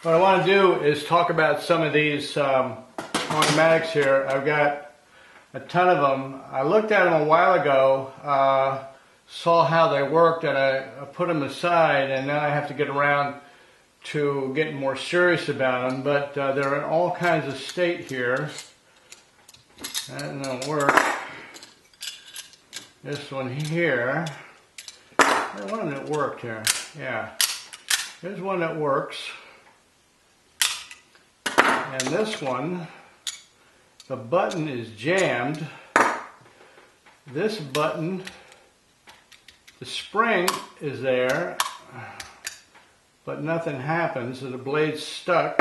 What I want to do is talk about some of these automatics here. I've got a ton of them. I looked at them a while ago, saw how they worked, and I put them aside, and now I have to get around to getting more serious about them. But they're in all kinds of state here. That don't work. This one here. There's one that worked here. Yeah. There's one that works. And this one, the button is jammed. This button, the spring is there, but nothing happens, so the blade's stuck.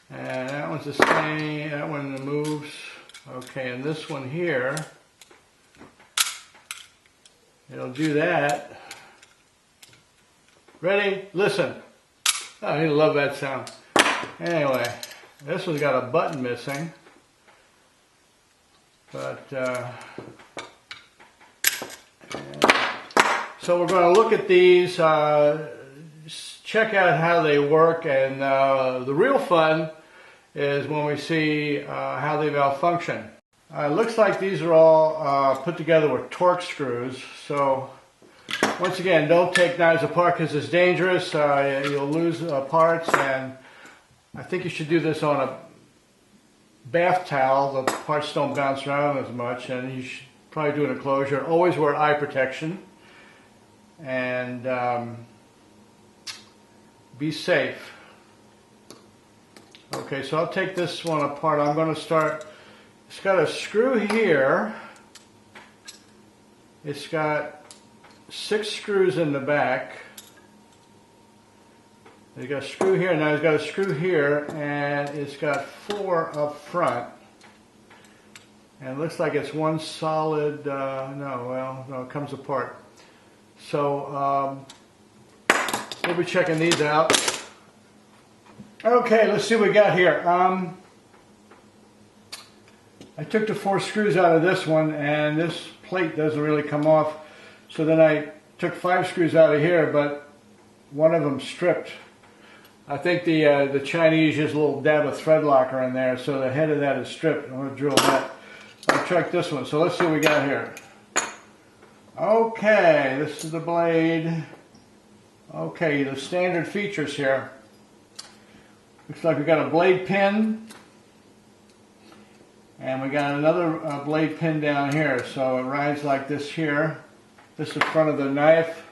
And that one's the same, that one moves. Okay, and this one here, it'll do that. Ready? Listen. Oh, I love that sound. Anyway, this one's got a button missing, but so we're going to look at these, check out how they work, and the real fun is when we see how they malfunction. It looks like these are all put together with Torx screws, so once again, don't take knives apart because it's dangerous. You'll lose parts, and I think you should do this on a bath towel. The parts don't bounce around as much, and you should probably do an enclosure. Always wear eye protection, and be safe. Okay, so I'll take this one apart. I'm going to start. It's got a screw here. It's got 6 screws in the back. It's got a screw here, now it's got a screw here, and it's got 4 up front. And it looks like it's one solid, no, it comes apart. So, we'll be checking these out. Okay, let's see what we got here. I took the 4 screws out of this one, and this plate doesn't really come off. So then I took 5 screws out of here, but one of them stripped. I think the Chinese use a little dab of thread locker in there, so the head of that is stripped. I'm going to drill that. I'll check this one. So let's see what we got here. Okay, this is the blade. Okay, the standard features here. Looks like we got a blade pin, and we got another blade pin down here. So it rides like this here. This is the front of the knife.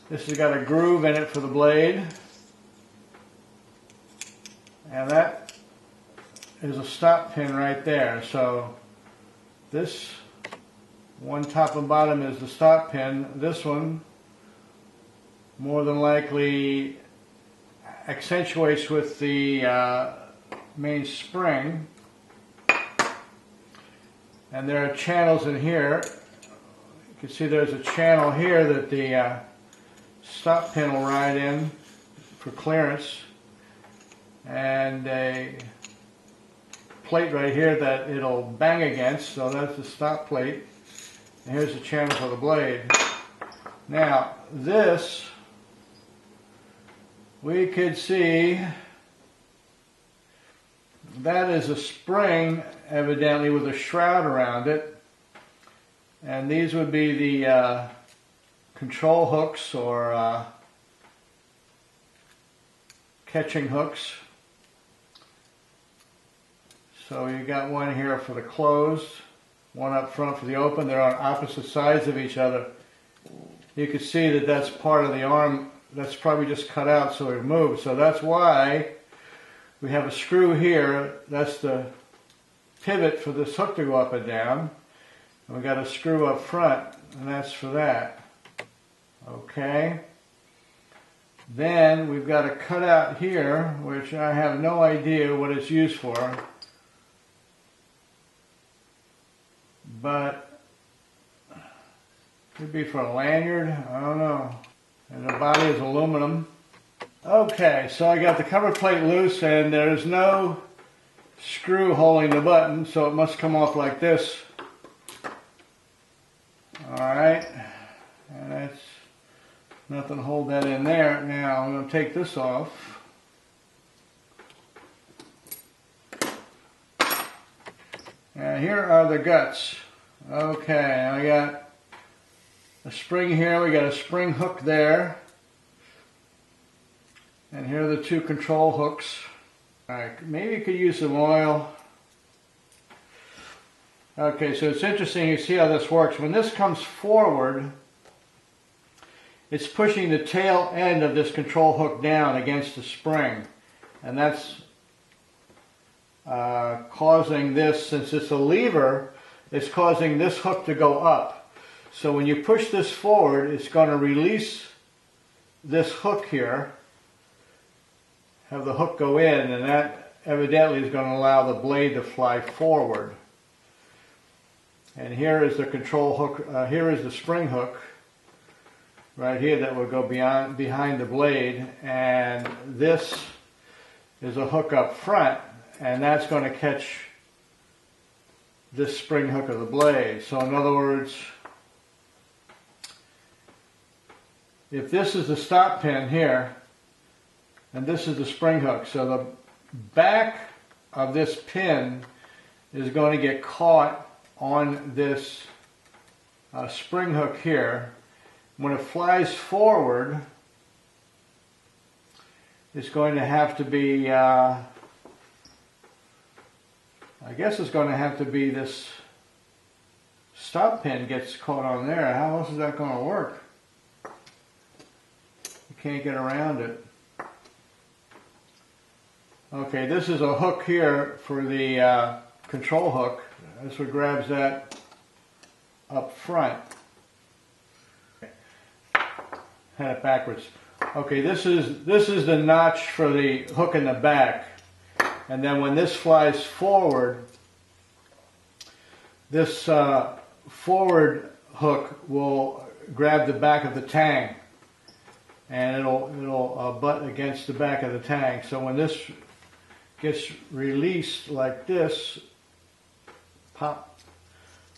This has got a groove in it for the blade. And that is a stop pin right there. So this one top and bottom is the stop pin. This one more than likely accentuates with the main spring. And there are channels in here. You can see there's a channel here that the stop pin will ride in for clearance. And a plate right here that it'll bang against, so that's the stop plate. And here's the channel for the blade. Now this, we could see that is a spring evidently with a shroud around it, and these would be the control hooks or catching hooks. So you got one here for the closed, one up front for the open. They're on opposite sides of each other. You can see that that's part of the arm that's probably just cut out so it moves. So that's why we have a screw here. That's the pivot for this hook to go up and down. And we got a screw up front, and that's for that. Okay. Then we've got a cutout here, which I have no idea what it's used for. But could be for a lanyard, I don't know. And the body is aluminum. Okay, so I got the cover plate loose, and there's no screw holding the button, so it must come off like this. Alright, and that's nothing to hold that in there. Now I'm going to take this off. And here are the guts. Okay, I got a spring here, we got a spring hook there. And here are the two control hooks. Alright, maybe you could use some oil. Okay, so it's interesting, you see how this works. When this comes forward, it's pushing the tail end of this control hook down against the spring. And that's causing this, since it's a lever, it's causing this hook to go up. So when you push this forward, it's going to release this hook here, have the hook go in, and that evidently is going to allow the blade to fly forward. And here is the control hook, here is the spring hook right here that will go behind the blade, and this is a hook up front, and that's going to catch this spring hook of the blade. So in other words, if this is the stop pin here, and this is the spring hook, so the back of this pin is going to get caught on this spring hook here. When it flies forward, it's going to have to be, I guess it's going to have to be this stop pin gets caught on there. How else is that going to work? You can't get around it. Okay, this is a hook here for the control hook. This one grabs that up front. Had it backwards. Okay, this is the notch for the hook in the back. And then when this flies forward, this forward hook will grab the back of the tang, and it'll butt against the back of the tang. So when this gets released like this, pop,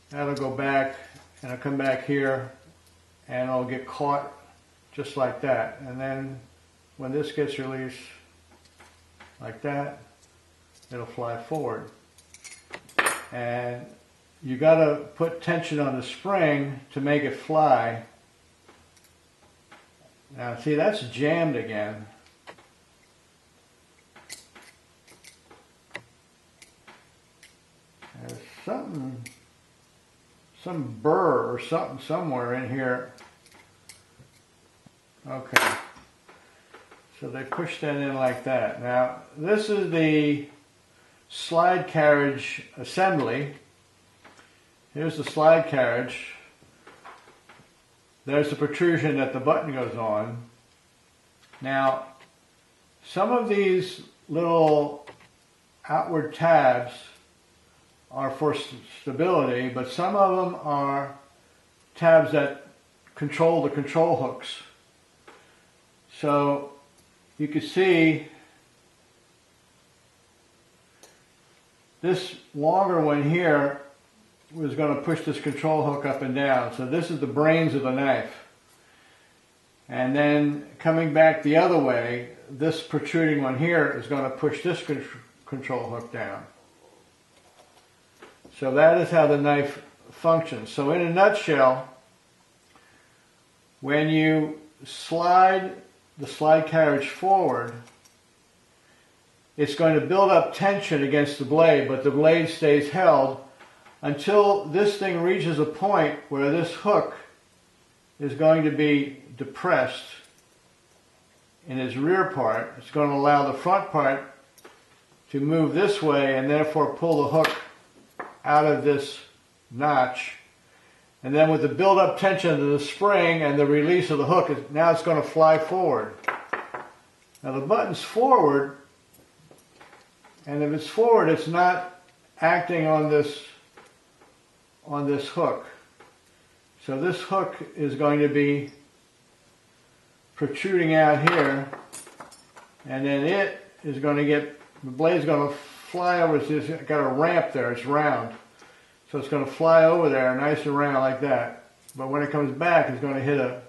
that'll go back, and it'll come back here, and it'll get caught just like that. And then when this gets released like that, it'll fly forward. And you got to put tension on the spring to make it fly. Now see, that's jammed again. There's some burr or something somewhere in here. Okay, so they push that in like that. Now this is the slide carriage assembly. Here's the slide carriage. There's the protrusion that the button goes on. Now, some of these little outward tabs are for stability, but some of them are tabs that control the control hooks. So you can see this longer one here was going to push this control hook up and down. So this is the brains of the knife. And then coming back the other way, this protruding one here is going to push this control hook down. So that is how the knife functions. So in a nutshell, when you slide the slide carriage forward, it's going to build up tension against the blade, but the blade stays held until this thing reaches a point where this hook is going to be depressed in its rear part. It's going to allow the front part to move this way and therefore pull the hook out of this notch. And then with the build-up tension of the spring and the release of the hook, now it's going to fly forward. Now the button's forward, and if it's forward, it's not acting on this hook. So this hook is going to be protruding out here, and then it is going to get, the blade's going to fly over. It's got a ramp there, it's round. So it's going to fly over there nice and round like that. But when it comes back, it's going to hit a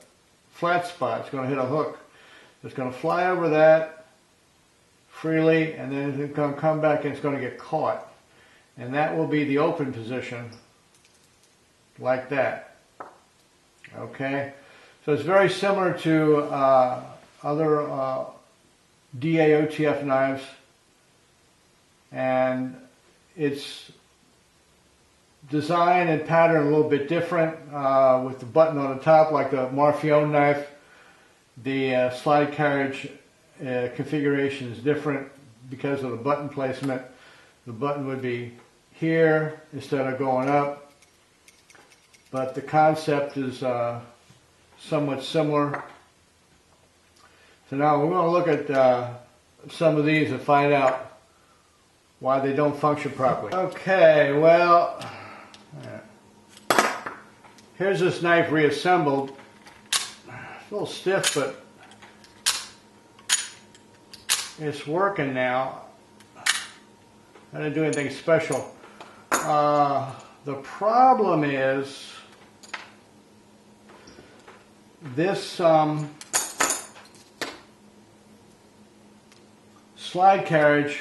flat spot. It's going to hit a hook. It's going to fly over that freely, and then it's going to come back and it's going to get caught. and that will be the open position, like that. Okay, so it's very similar to other DA OTF knives, and it's design and pattern a little bit different, with the button on the top like the malfunctioning knife. The slide carriage configuration is different because of the button placement. The button would be here instead of going up, but the concept is somewhat similar. So now we're going to look at some of these and find out why they don't function properly. Okay, well, here's this knife reassembled. It's a little stiff, but it's working now. I didn't do anything special. The problem is this slide carriage,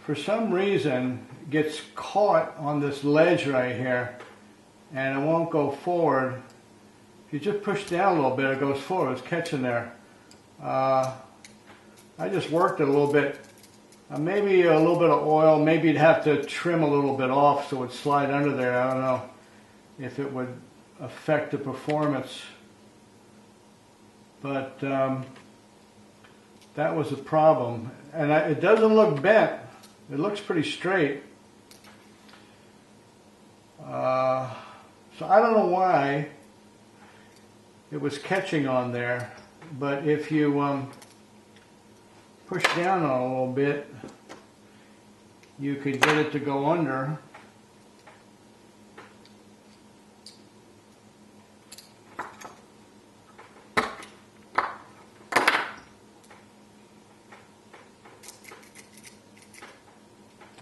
for some reason, gets caught on this ledge right here, and it won't go forward. If you just push down a little bit, it goes forward. It's catching there. I just worked it a little bit. Maybe a little bit of oil. Maybe you'd have to trim a little bit off so it would slide under there. I don't know if it would affect the performance. But that was a problem. And it doesn't look bent. It looks pretty straight. So I don't know why it was catching on there. But if you push down on it a little bit, you could get it to go under.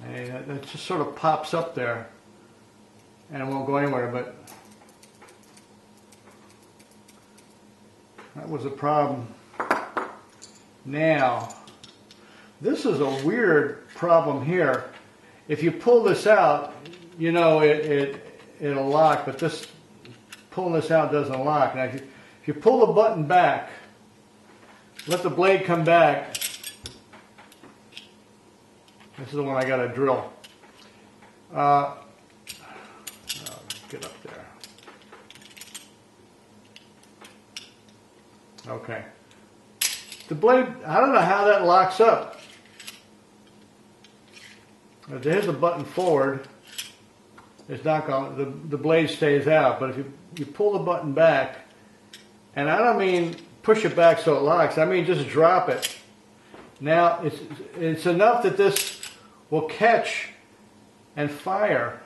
And it just sort of pops up there and it won't go anywhere, but that was a problem. Now, this is a weird problem here. If you pull this out, you know it'll lock, but pulling this out doesn't lock. Now, if you pull the button back, let the blade come back. This is the one I got to drill. Get up there. Okay. The blade, I don't know how that locks up. There's the button forward. It's not going. The blade stays out. But if you pull the button back, and I don't mean push it back so it locks. I mean just drop it. Now it's enough that this will catch and fire.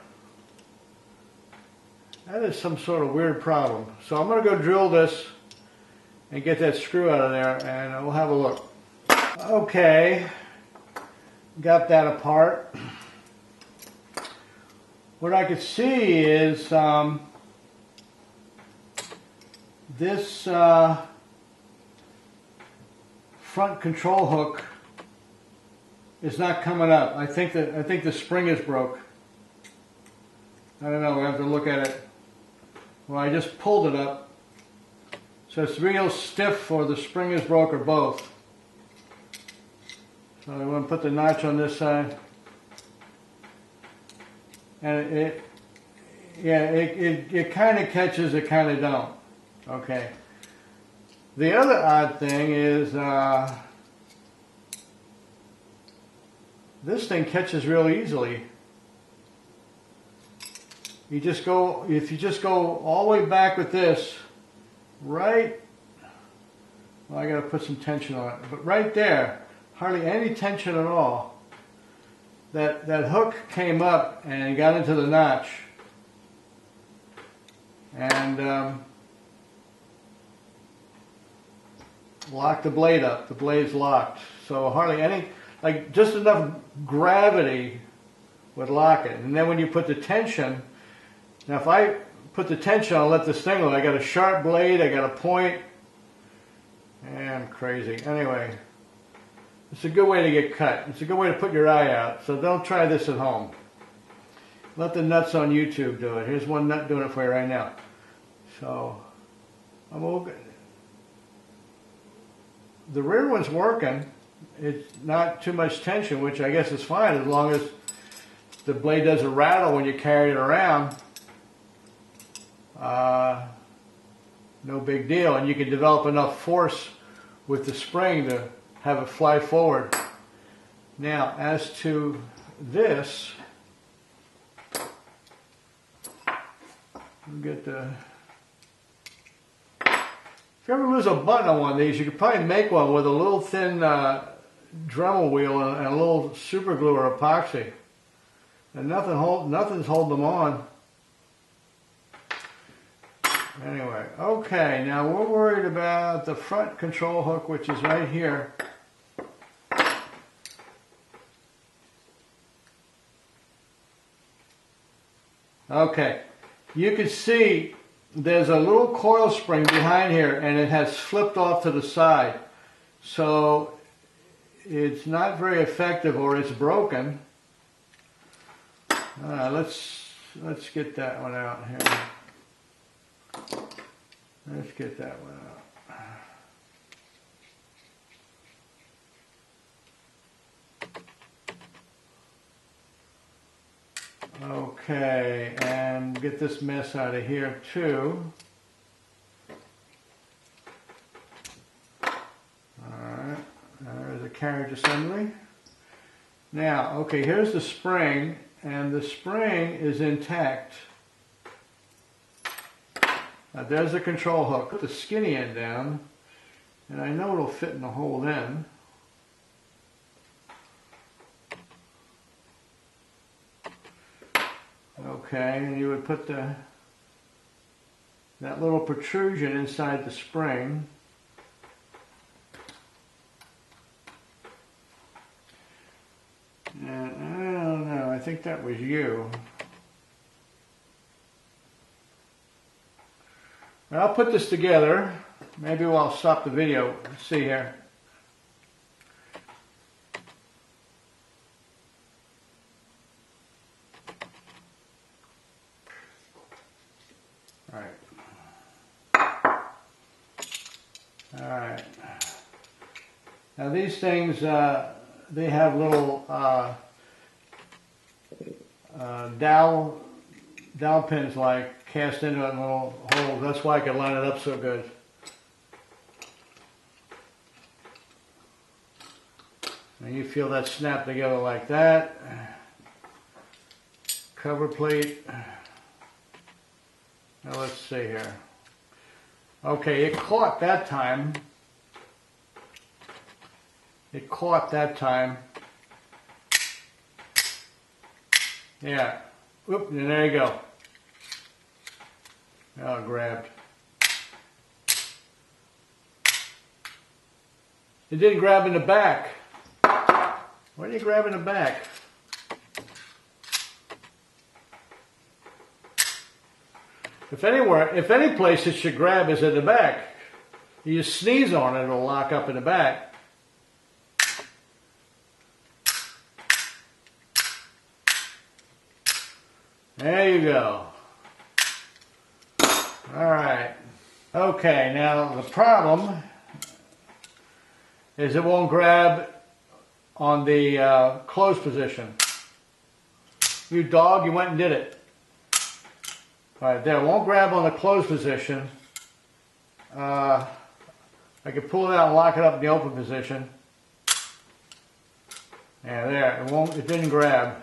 That is some sort of weird problem. So I'm going to go drill this and get that screw out of there, and we'll have a look. Okay, got that apart. What I could see is this front control hook is not coming up. I think the spring is broke. I don't know. We have to look at it. Well, I just pulled it up. So it's real stiff, or the spring is broke, or both. So I'm going to put the notch on this side. And it kind of catches, it kind of don't. Okay. The other odd thing is this thing catches real easily. If you just go all the way back with this, right, well, I got to put some tension on it, but right there, hardly any tension at all. That hook came up and got into the notch, and locked the blade up. The blade's locked, so hardly any, like just enough gravity would lock it. And then when you put the tension, now if I put the tension on, let this thing go, I got a sharp blade, I got a point, and I'm crazy. Anyway, It's a good way to get cut. It's a good way to put your eye out. So don't try this at home. Let the nuts on YouTube do it. Here's one nut doing it for you right now. So the rear one's working. It's not too much tension, which I guess is fine as long as the blade doesn't rattle when you carry it around. No big deal. And you can develop enough force with the spring to have it fly forward. Now, as to this, get the. If you ever lose a button on one of these, you could probably make one with a little thin Dremel wheel and a little super glue or epoxy, and nothing's holding them on. Anyway, okay. Now we're worried about the front control hook, which is right here. Okay. You can see there's a little coil spring behind here and it has flipped off to the side. So it's not very effective, or it's broken. Let's get that one out here. Let's get that one out. Okay, and get this mess out of here too. Alright, there's a carriage assembly. Now, okay, here's the spring, and the spring is intact. Now there's the control hook. Put the skinny end down, and I know it'll fit in the hole then. Okay, and you would put that little protrusion inside the spring. And I don't know, I think that was you. I'll put this together. Maybe I'll stop the video. Let's see here. Alright. Now these things, they have little dowel pins like cast into it in little holes. That's why I can line it up so good. And you feel that snap together like that. Cover plate. Now let's see here. Okay, it caught that time. It caught that time. Yeah. Whoop, and there you go. Oh, it grabbed. It didn't grab in the back. Why did it grab in the back? If any place it should grab is at the back. You just sneeze on it, it'll lock up in the back. There you go. Alright. Okay, now the problem is it won't grab on the closed position. You dog, you went and did it. Alright, there, it won't grab on the closed position. I can pull it out and lock it up in the open position. Yeah, there, it didn't grab.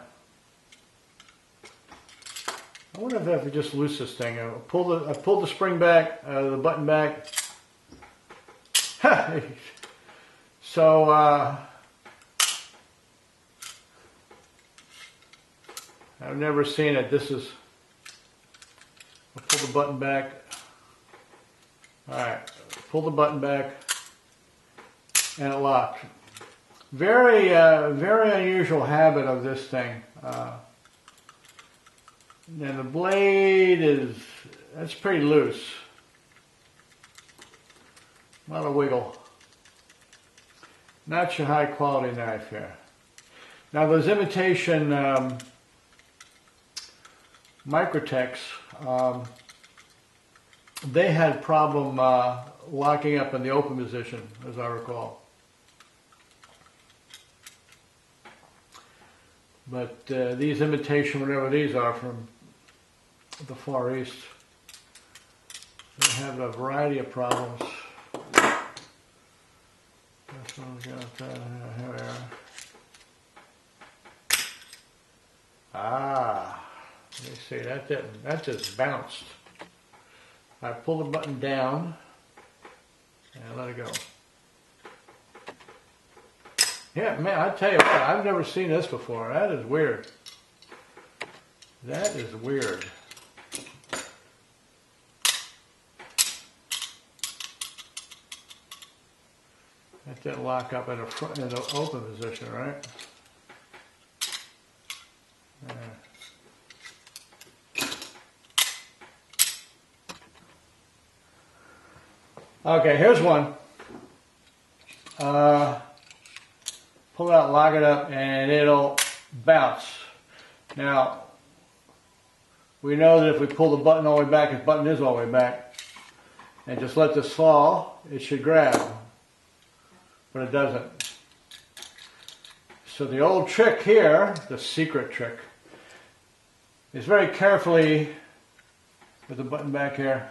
I wonder if I could just loose this thing. I pulled the spring back, the button back. So, I've never seen it. This is, I'll pull the button back. Alright, pull the button back, and it locked. Very unusual habit of this thing. And the blade that's pretty loose. A lot of wiggle. Not your high quality knife here. Now those imitation Microtechs, they had problem locking up in the open position, as I recall. But these imitation, whatever these are from the Far East, they have a variety of problems. This one's got, here we are. Ah, let me see, that just bounced. I pull the button down and let it go. Yeah, man, I tell you what, I've never seen this before. That is weird. That is weird. That didn't lock up in the open position, right? Okay, here's one. Pull it out, lock it up, and it'll bounce. Now, we know that if we pull the button all the way back, if the button is all the way back, and just let this fall, it should grab. But it doesn't. So the old trick here, the secret trick, is very carefully, with the button back here,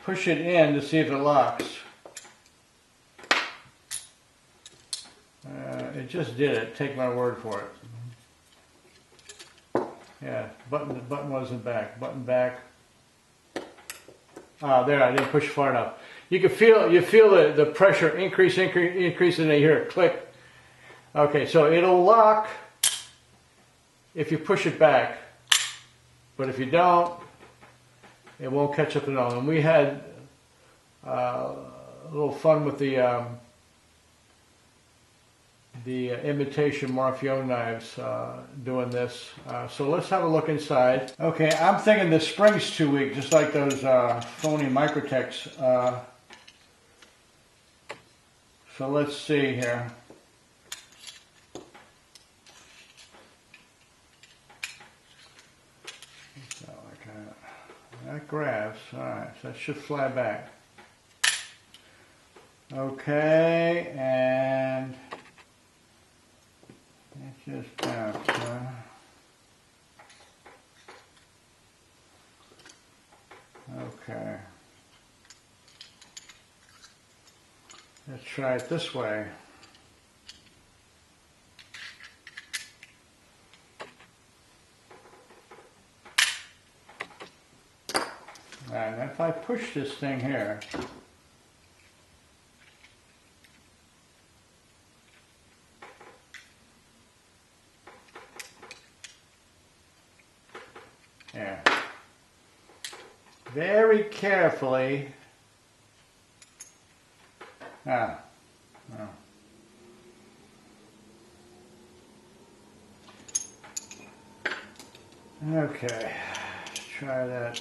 push it in to see if it locks. It just did it. Take my word for it. Yeah, the button wasn't back. Button back. Ah, there. I didn't push far enough. You feel the pressure increase, and then you hear it click. Okay, so it'll lock if you push it back, but if you don't, it won't catch up at all. And we had a little fun with the imitation Marfion knives doing this. So let's have a look inside. Okay, I'm thinking the spring's too weak, just like those phony Microtechs. So let's see here. So that grabs. Alright, so that should fly back. Okay, and it just bounced. Okay. Let's try it this way. And if I push this thing here, yeah, very carefully. No. Okay, let's try that.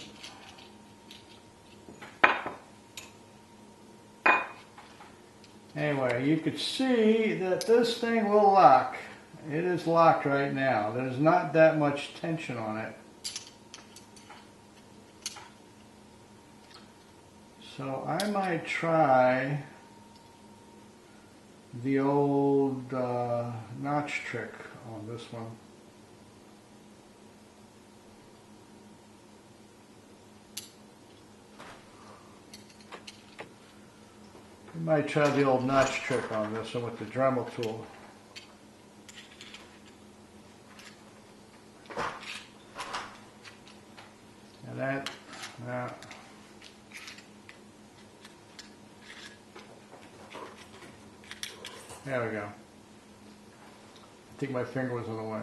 Anyway, you could see that this thing will lock. It is locked right now. There's not that much tension on it. So I might try the old notch trick on this one. You might try the old notch trick on this one with the Dremel tool. And that, there we go. I think my finger was in the way.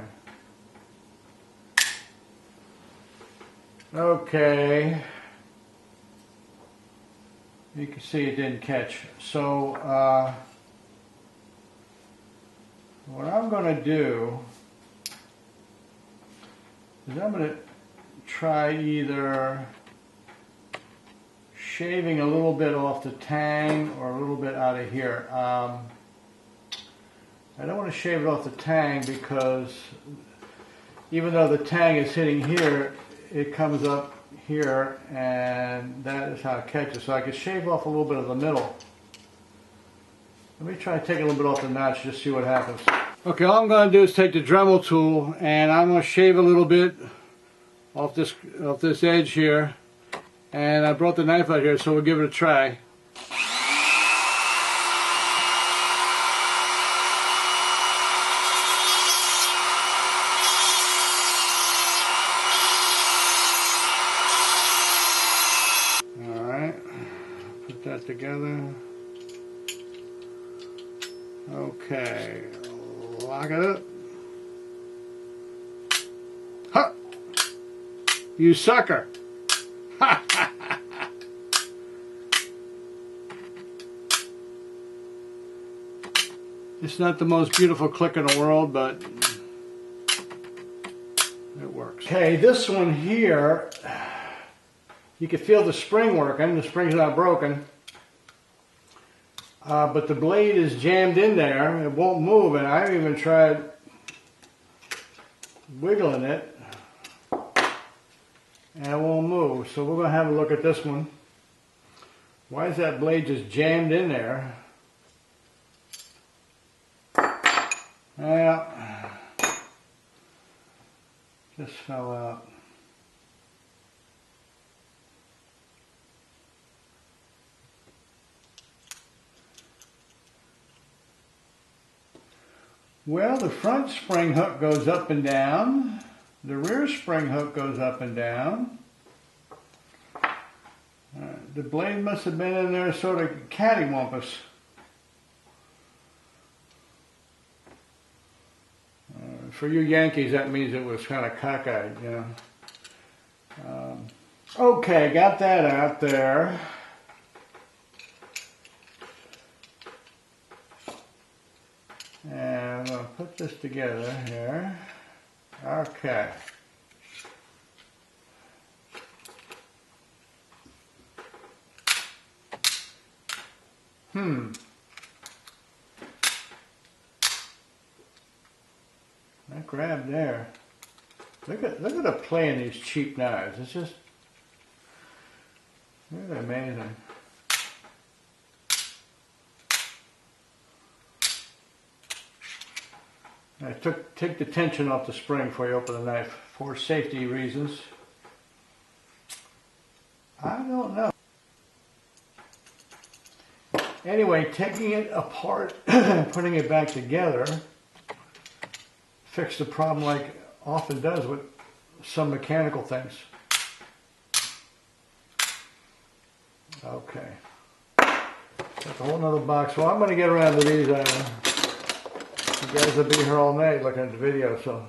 Okay. You can see it didn't catch. So what I'm going to do is I'm going to try either shaving a little bit off the tang or a little bit out of here. I don't want to shave it off the tang because even though the tang is hitting here, it comes up here, and that is how it catches. So I could shave off a little bit of the middle. Let me try to take a little bit off the notch, just see what happens. Okay, all I'm going to do is take the Dremel tool, and I'm going to shave a little bit off this edge here. And I brought the knife out here, so we'll give it a try. Alright, put that together. Okay, lock it up. Ha! You sucker! Ha! It's not the most beautiful click in the world, but it works. Okay, this one here, you can feel the spring working. The spring's not broken. But the blade is jammed in there. It won't move, and I even tried wiggling it, and it won't move. So we're going to have a look at this one. Why is that blade just jammed in there? Well, just fell out. Well, the front spring hook goes up and down. The rear spring hook goes up and down. The blade must have been in there sort of cattywampus. For you Yankees, that means it was kind of cockeyed, you know. Okay, got that out there. And I'm going to put this together here. Okay. That grabbed there. Look at the play in these cheap knives. It's just really amazing. I take the tension off the spring before you open the knife for safety reasons. I don't know. Anyway, taking it apart and putting it back together fixed the problem like it often does with some mechanical things. Okay. That's a whole nother box. Well, I'm going to get around to these. You guys will be here all night looking at the video, so